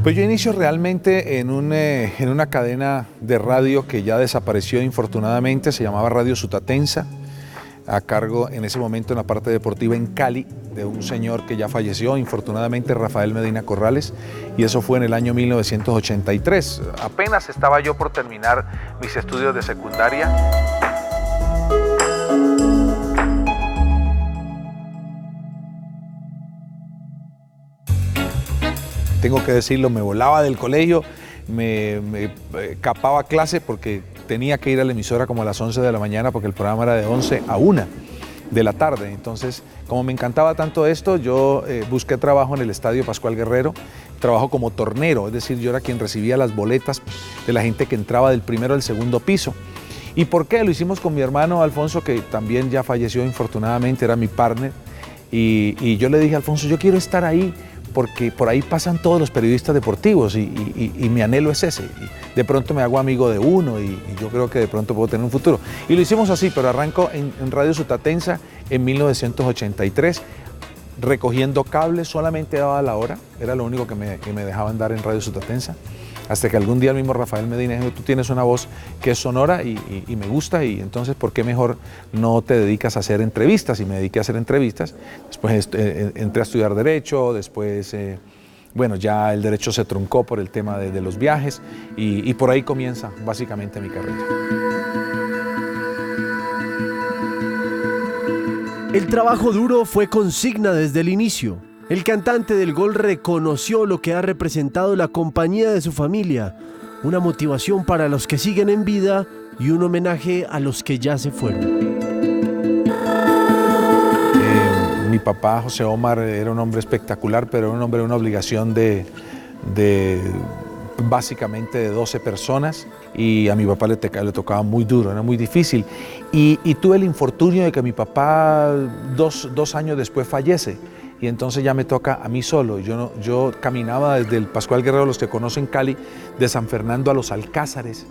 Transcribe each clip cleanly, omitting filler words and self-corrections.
Pues yo inicio realmente en una cadena de radio que ya desapareció infortunadamente, se llamaba Radio Sutatensa, a cargo en ese momento en la parte deportiva en Cali de un señor que ya falleció, infortunadamente, Rafael Medina Corrales, y eso fue en el año 1983. Apenas estaba yo por terminar mis estudios de secundaria. Tengo que decirlo, me volaba del colegio, me capaba clase porque tenía que ir a la emisora como a las 11 de la mañana porque el programa era de 11 a 1 de la tarde. Entonces, como me encantaba tanto esto, yo busqué trabajo en el Estadio Pascual Guerrero, trabajo como tornero, es decir, yo era quien recibía las boletas de la gente que entraba del primero al segundo piso. ¿Y por qué? Lo hicimos con mi hermano Alfonso, que también ya falleció infortunadamente, era mi partner, y yo le dije a Alfonso, yo quiero estar ahí, porque por ahí pasan todos los periodistas deportivos y mi anhelo es ese. Y de pronto me hago amigo de uno y yo creo que de pronto puedo tener un futuro. Y lo hicimos así, pero arranco en Radio Sutatensa en 1983, recogiendo cables, solamente daba la hora, era lo único que me dejaban dar en Radio Sutatensa, hasta que algún día el mismo Rafael Medina dijo, tú tienes una voz que es sonora y me gusta, y entonces ¿por qué mejor no te dedicas a hacer entrevistas? Y me dediqué a hacer entrevistas, después entré a estudiar Derecho, después, bueno, ya el Derecho se truncó por el tema de los viajes, y por ahí comienza básicamente mi carrera. El trabajo duro fue consigna desde el inicio. El cantante del Gol reconoció lo que ha representado la compañía de su familia, una motivación para los que siguen en vida y un homenaje a los que ya se fueron. Mi papá, José Omar, era un hombre espectacular, pero era un hombre de una obligación de básicamente de 12 personas, y a mi papá le tocaba muy duro, era muy difícil. Y tuve el infortunio de que mi papá dos años después fallece. Y entonces ya me toca a mí solo. Yo caminaba desde el Pascual Guerrero, los que conocen Cali, de San Fernando a los Alcázares.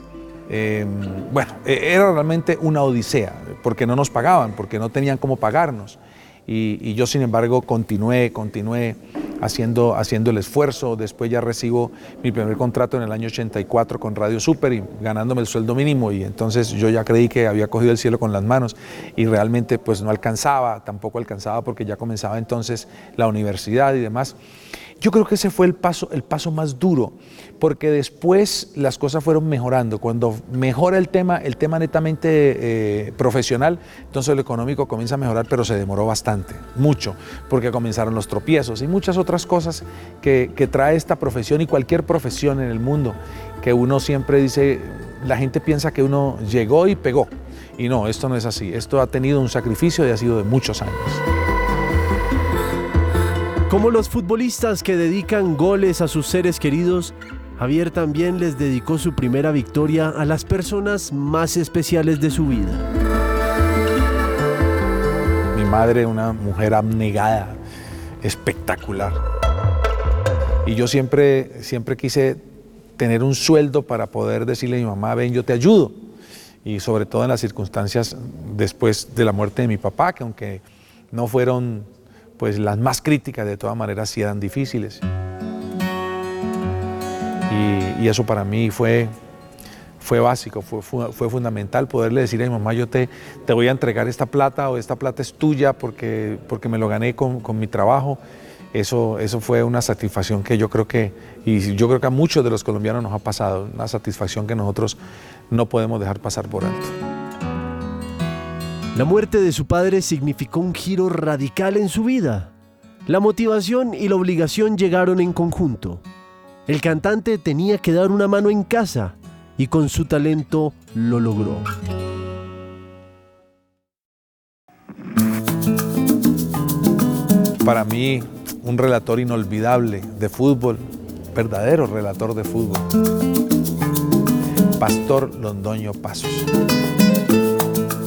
Bueno, era realmente una odisea, porque no nos pagaban, porque no tenían cómo pagarnos. Y yo, sin embargo, continué haciendo el esfuerzo. Después ya recibo mi primer contrato en el año 84 con Radio Super y ganándome el sueldo mínimo, y entonces yo ya creí que había cogido el cielo con las manos, y realmente pues no alcanzaba, tampoco alcanzaba porque ya comenzaba entonces la universidad y demás. Yo creo que ese fue el paso más duro, porque después las cosas fueron mejorando. Cuando mejora el tema netamente profesional, entonces lo económico comienza a mejorar, pero se demoró bastante, mucho, porque comenzaron los tropiezos y muchas otras cosas que trae esta profesión y cualquier profesión en el mundo, que uno siempre dice, la gente piensa que uno llegó y pegó, y no, esto no es así. Esto ha tenido un sacrificio y ha sido de muchos años. Como los futbolistas que dedican goles a sus seres queridos, Javier también les dedicó su primera victoria a las personas más especiales de su vida. Mi madre, una mujer abnegada, espectacular. Y yo siempre quise tener un sueldo para poder decirle a mi mamá, ven, yo te ayudo. Y sobre todo en las circunstancias después de la muerte de mi papá, que aunque no fueron pues las más críticas, de todas maneras sí eran difíciles. Y eso para mí fue básico, fue fundamental, poderle decir a mi mamá, yo te voy a entregar esta plata, o esta plata es tuya porque me lo gané con mi trabajo. Eso fue una satisfacción que yo creo que a muchos de los colombianos nos ha pasado, una satisfacción que nosotros no podemos dejar pasar por alto. La muerte de su padre significó un giro radical en su vida. La motivación y la obligación llegaron en conjunto. El cantante tenía que dar una mano en casa y con su talento lo logró. Para mí, un relator inolvidable de fútbol, verdadero relator de fútbol, Pastor Londoño Pasos.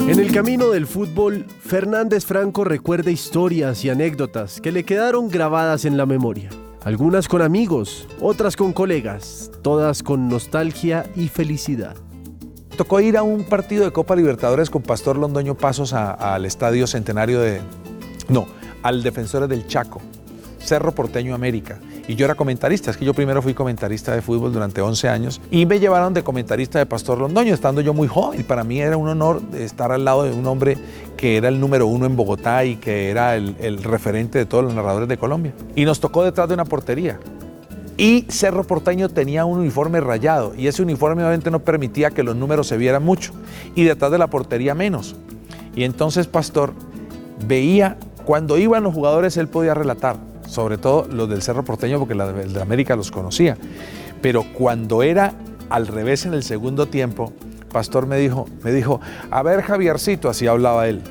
En el camino del fútbol, Fernández Franco recuerda historias y anécdotas que le quedaron grabadas en la memoria. Algunas con amigos, otras con colegas, todas con nostalgia y felicidad. Tocó ir a un partido de Copa Libertadores con Pastor Londoño Pasos al Estadio Centenario al Defensores del Chaco, Cerro Porteño América. Y yo era comentarista, es que yo primero fui comentarista de fútbol durante 11 años y me llevaron de comentarista de Pastor Londoño, estando yo muy joven. Y para mí era un honor estar al lado de un hombre que era el número 1 en Bogotá y que era el referente de todos los narradores de Colombia. Y nos tocó detrás de una portería. Y Cerro Porteño tenía un uniforme rayado y ese uniforme obviamente no permitía que los números se vieran mucho y detrás de la portería menos. Y entonces Pastor veía, cuando iban los jugadores él podía relatar, sobre todo los del Cerro Porteño porque los de América los conocía, pero cuando era al revés en el segundo tiempo, Pastor me dijo, a ver Javiercito, así hablaba él,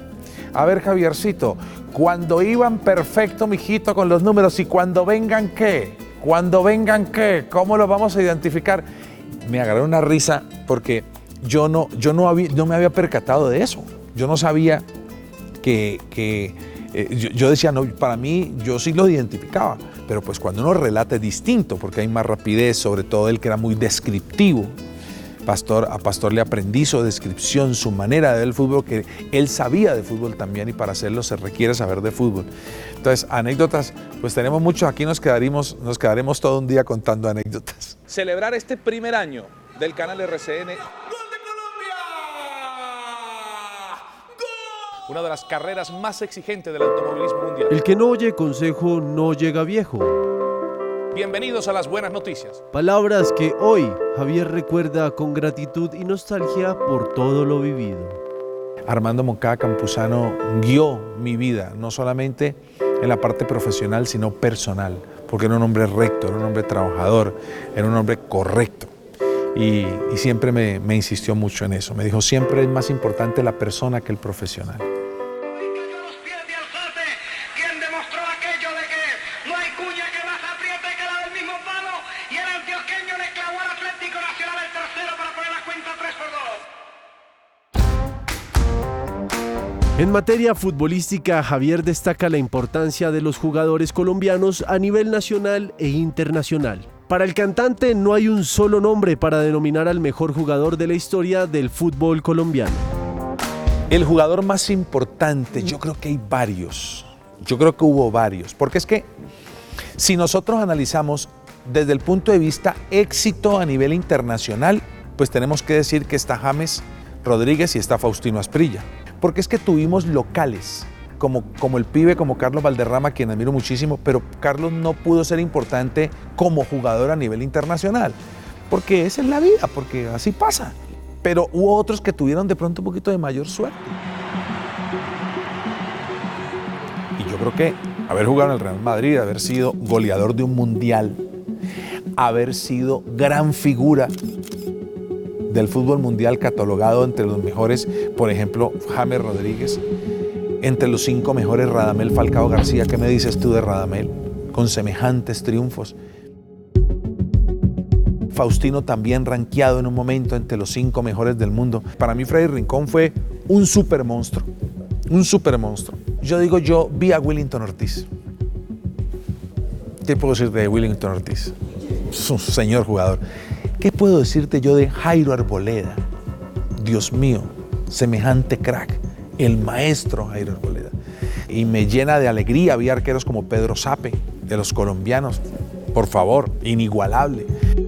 a ver Javiercito, cuando iban perfecto mijito con los números y cuando vengan ¿qué? Cuando vengan, ¿qué? ¿Cómo lo vamos a identificar? Me agarró una risa porque yo no me había percatado de eso. Yo no sabía yo decía, no, para mí yo sí lo identificaba, pero pues cuando uno relata es distinto porque hay más rapidez, sobre todo él que era muy descriptivo. A Pastor le aprendí su descripción, su manera de ver el fútbol, que él sabía de fútbol también y para hacerlo se requiere saber de fútbol. Entonces, anécdotas, pues tenemos mucho, aquí nos quedaremos todo un día contando anécdotas. Celebrar este primer año del canal RCN. ¡Gol de Colombia! ¡Gol! Una de las carreras más exigentes del automovilismo mundial. El que no oye consejo no llega viejo. Bienvenidos a las buenas noticias. Palabras que hoy Javier recuerda con gratitud y nostalgia por todo lo vivido. Armando Moncada Campuzano guió mi vida, no solamente en la parte profesional, sino personal, porque era un hombre recto, era un hombre trabajador, era un hombre correcto. Y siempre me insistió mucho en eso. Me dijo, siempre es más importante la persona que el profesional. En materia futbolística, Javier destaca la importancia de los jugadores colombianos a nivel nacional e internacional. Para el cantante no hay un solo nombre para denominar al mejor jugador de la historia del fútbol colombiano. El jugador más importante, yo creo que hay varios. Yo creo que hubo varios. Porque es que si nosotros analizamos desde el punto de vista éxito a nivel internacional, pues tenemos que decir que está James Rodríguez y está Faustino Asprilla. Porque es que tuvimos locales, como el pibe, como Carlos Valderrama, quien admiro muchísimo, pero Carlos no pudo ser importante como jugador a nivel internacional, porque esa es la vida, porque así pasa. Pero hubo otros que tuvieron de pronto un poquito de mayor suerte. Y yo creo que haber jugado en el Real Madrid, haber sido goleador de un mundial, haber sido gran figura del fútbol mundial catalogado entre los mejores, por ejemplo, James Rodríguez, entre los 5 mejores Radamel Falcao García. ¿Qué me dices tú de Radamel? Con semejantes triunfos. Faustino también rankeado en un momento entre los 5 mejores del mundo. Para mí Freddy Rincón fue un super monstruo, un super monstruo. Yo vi a Willington Ortiz. ¿Qué puedo decir de Willington Ortiz? Es un señor jugador. ¿Qué puedo decirte yo de Jairo Arboleda? Dios mío, semejante crack, el maestro Jairo Arboleda. Y me llena de alegría, vi arqueros como Pedro Sape, de los colombianos, por favor, inigualable.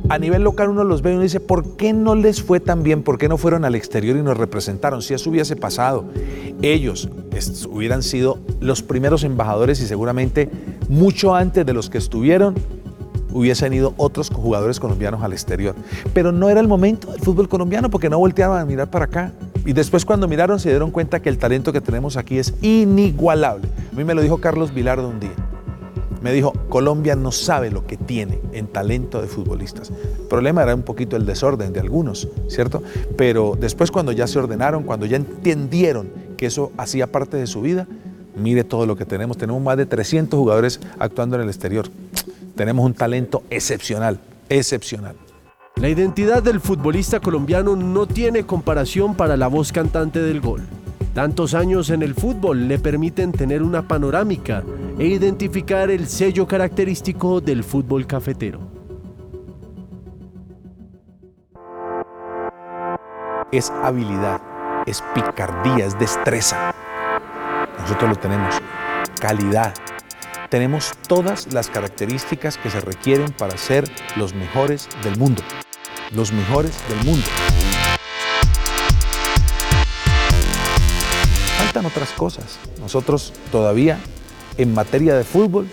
A nivel local uno los ve y uno dice, ¿por qué no les fue tan bien? ¿Por qué no fueron al exterior y nos representaron? Si eso hubiese pasado, ellos hubieran sido los primeros embajadores y seguramente mucho antes de los que estuvieron, hubiesen ido otros jugadores colombianos al exterior. Pero no era el momento del fútbol colombiano porque no volteaban a mirar para acá. Y después cuando miraron se dieron cuenta que el talento que tenemos aquí es inigualable. A mí me lo dijo Carlos Vilardo un día. Me dijo, Colombia no sabe lo que tiene en talento de futbolistas. El problema era un poquito el desorden de algunos, ¿cierto? Pero después cuando ya se ordenaron, cuando ya entendieron que eso hacía parte de su vida, mire todo lo que tenemos. Tenemos más de 300 jugadores actuando en el exterior. Tenemos un talento excepcional, excepcional. La identidad del futbolista colombiano no tiene comparación para la voz cantante del gol. Tantos años en el fútbol le permiten tener una panorámica e identificar el sello característico del fútbol cafetero. Es habilidad, es picardía, es destreza. Nosotros lo tenemos. Calidad. Tenemos todas las características que se requieren para ser los mejores del mundo. Los mejores del mundo. Faltan otras cosas. Nosotros todavía, en materia de fútbol,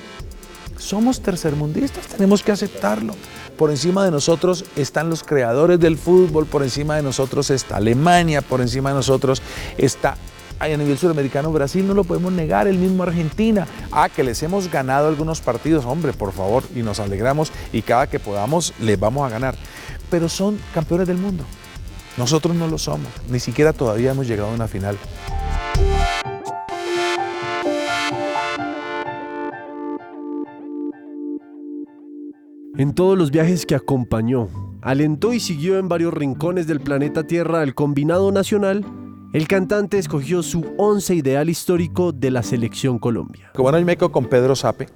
somos tercermundistas, tenemos que aceptarlo. Por encima de nosotros están los creadores del fútbol, por encima de nosotros está Alemania, por encima de nosotros está, a nivel sudamericano, Brasil, no lo podemos negar, el mismo Argentina. Que les hemos ganado algunos partidos, hombre, por favor, y nos alegramos, y cada que podamos les vamos a ganar. Pero son campeones del mundo. Nosotros no lo somos, ni siquiera todavía hemos llegado a una final. En todos los viajes que acompañó, alentó y siguió en varios rincones del planeta Tierra al combinado nacional, el cantante escogió su 11 ideal histórico de la Selección Colombia. Bueno, yo me quedo con Pedro Sape.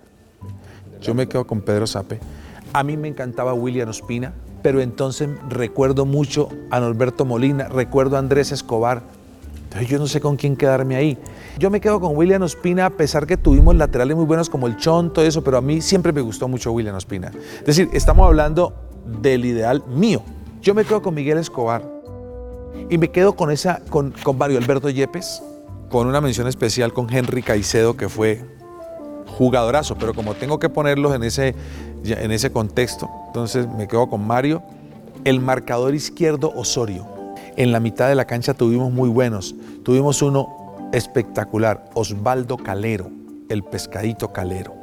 A mí me encantaba William Ospina, pero entonces recuerdo mucho a Norberto Molina, recuerdo a Andrés Escobar. Entonces yo no sé con quién quedarme ahí. Yo me quedo con William Ospina, a pesar que tuvimos laterales muy buenos como el Chon, todo eso, pero a mí siempre me gustó mucho William Ospina. Es decir, estamos hablando del ideal mío. Yo me quedo con Miguel Escobar y me quedo con Mario Alberto Yepes, con una mención especial con Henry Caicedo, que fue jugadorazo, pero como tengo que ponerlos en ese contexto, entonces me quedo con Mario. El marcador izquierdo, Osorio. En la mitad de la cancha tuvimos muy buenos. Tuvimos uno espectacular, Osvaldo Calero, el pescadito Calero.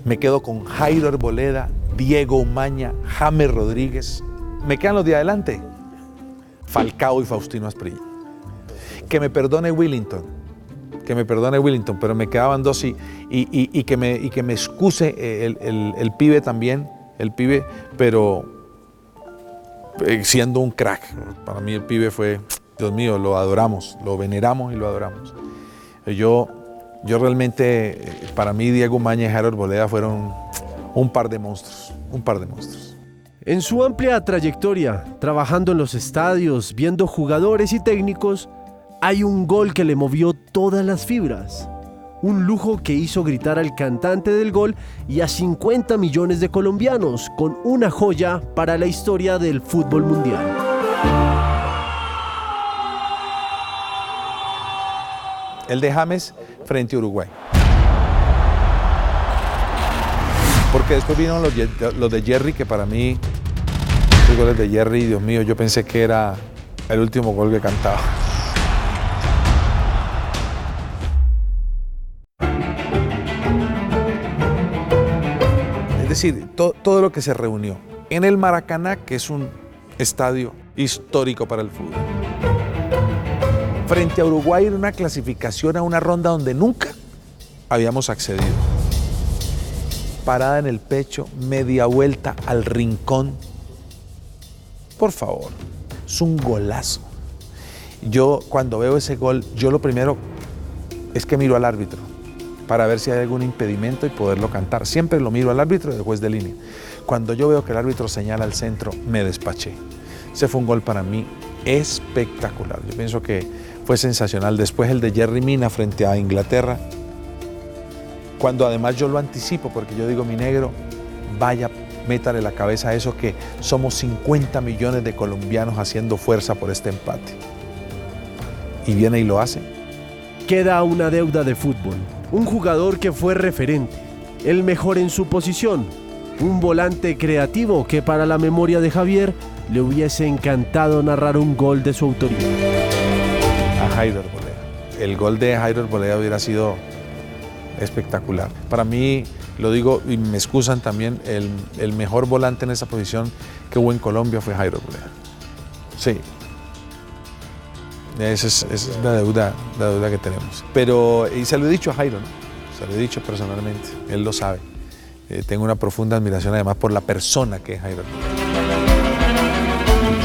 Me quedo con Jairo Arboleda, Diego Umaña, James Rodríguez. Me quedan los de adelante, Falcao y Faustino Asprilla. Que me perdone Willington, pero me quedaban dos y que me excuse el pibe también, pero siendo un crack. Para mí el pibe fue, Dios mío, lo adoramos, lo veneramos y lo adoramos. Yo realmente, para mí Diego Umaña y Jairo Arboleda fueron un par de monstruos. En su amplia trayectoria, trabajando en los estadios, viendo jugadores y técnicos, hay un gol que le movió todas las fibras. Un lujo que hizo gritar al cantante del gol y a 50 millones de colombianos, con una joya para la historia del fútbol mundial. El de James frente a Uruguay. Porque después vinieron los de Jerry, que para mí, los goles de Jerry, Dios mío, yo pensé que era el último gol que cantaba. Es decir, todo lo que se reunió en el Maracaná, que es un estadio histórico para el fútbol. Frente a Uruguay en una clasificación a una ronda donde nunca habíamos accedido. Parada en el pecho, media vuelta al rincón. Por favor, es un golazo. Yo cuando veo ese gol, yo lo primero es que miro al árbitro para ver si hay algún impedimento y poderlo cantar. Siempre lo miro al árbitro y al juez de línea. Cuando yo veo que el árbitro señala al centro, me despaché. Ese fue un gol para mí espectacular. Yo pienso que fue sensacional. Después el de Yerry Mina frente a Inglaterra, cuando además yo lo anticipo, porque yo digo, mi negro, vaya, métale la cabeza a eso, que somos 50 millones de colombianos haciendo fuerza por este empate. Y viene y lo hace. Queda una deuda de fútbol. Un jugador que fue referente, el mejor en su posición, un volante creativo que para la memoria de Javier le hubiese encantado narrar un gol de su autoría. A Jairo Arboleda. El gol de Jairo Arboleda hubiera sido espectacular. Para mí, lo digo y me excusan también, el mejor volante en esa posición que hubo en Colombia fue Jairo Arboleda. Sí. Esa es la deuda que tenemos. Pero, y se lo he dicho a Jairo, ¿no? Se lo he dicho personalmente, él lo sabe. Tengo una profunda admiración además por la persona que es Jairo.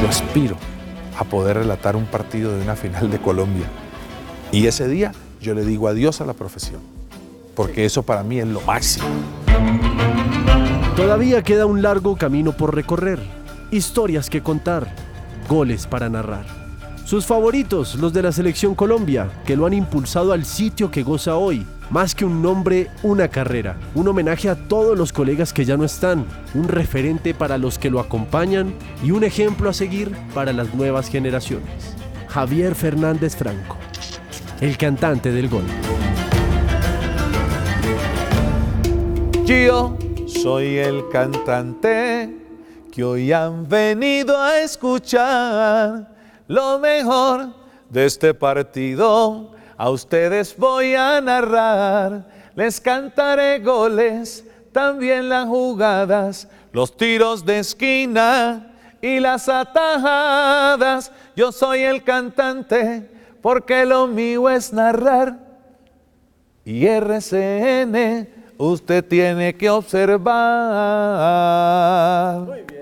Yo aspiro a poder relatar un partido de una final de Colombia. Y ese día yo le digo adiós a la profesión, porque eso para mí es lo máximo. Todavía queda un largo camino por recorrer, historias que contar, goles para narrar. Sus favoritos, los de la Selección Colombia, que lo han impulsado al sitio que goza hoy, Más que un nombre, una carrera, un homenaje a todos los colegas que ya no están, un referente para los que lo acompañan y un ejemplo a seguir para las nuevas generaciones. Javier Fernández Franco, el cantante del gol. Yo soy el cantante que hoy han venido a escuchar lo mejor de este partido. A ustedes voy a narrar, les cantaré goles, también las jugadas, los tiros de esquina y las atajadas. Yo soy el cantante porque lo mío es narrar. Y RCN usted tiene que observar. Muy bien.